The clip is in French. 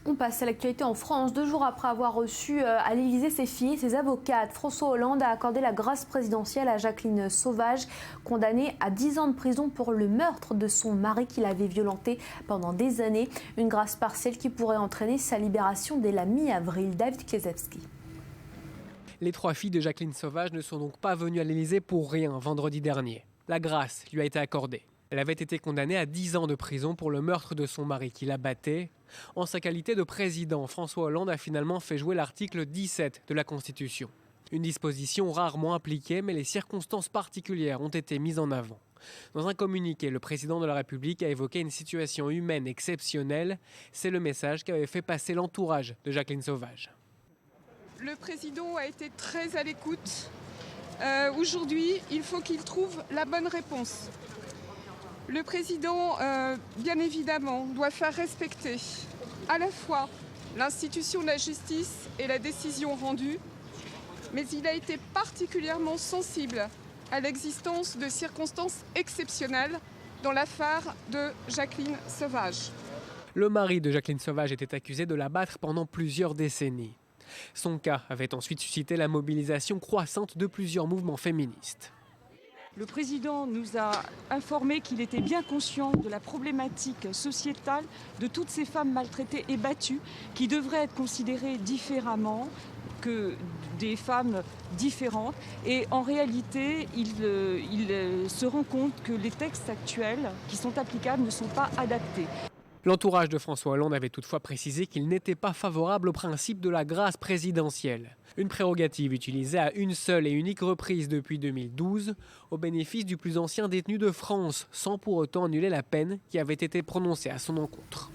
On passe à l'actualité en France. 2 jours après avoir reçu à l'Élysée ses filles et ses avocates, François Hollande a accordé la grâce présidentielle à Jacqueline Sauvage, condamnée à 10 ans de prison pour le meurtre de son mari qui l'avait violentée pendant des années. Une grâce partielle qui pourrait entraîner sa libération dès la mi-avril. David Klesewski. Les 3 filles de Jacqueline Sauvage ne sont donc pas venues à l'Élysée pour rien vendredi dernier. La grâce lui a été accordée. Elle avait été condamnée à 10 ans de prison pour le meurtre de son mari qui la battait. En sa qualité de président, François Hollande a finalement fait jouer l'article 17 de la Constitution. Une disposition rarement appliquée, mais les circonstances particulières ont été mises en avant. Dans un communiqué, le président de la République a évoqué une situation humaine exceptionnelle. C'est le message qu'avait fait passer l'entourage de Jacqueline Sauvage. Le président a été très à l'écoute. Aujourd'hui, il faut qu'il trouve la bonne réponse. Le président, bien évidemment, doit faire respecter à la fois l'institution de la justice et la décision rendue, mais il a été particulièrement sensible à l'existence de circonstances exceptionnelles dans l'affaire de Jacqueline Sauvage. Le mari de Jacqueline Sauvage était accusé de la battre pendant plusieurs décennies. Son cas avait ensuite suscité la mobilisation croissante de plusieurs mouvements féministes. Le président nous a informé qu'il était bien conscient de la problématique sociétale de toutes ces femmes maltraitées et battues qui devraient être considérées différemment que des femmes différentes. Et en réalité, il se rend compte que les textes actuels qui sont applicables ne sont pas adaptés. L'entourage de François Hollande avait toutefois précisé qu'il n'était pas favorable au principe de la grâce présidentielle. Une prérogative utilisée à une seule et unique reprise depuis 2012, au bénéfice du plus ancien détenu de France, sans pour autant annuler la peine qui avait été prononcée à son encontre.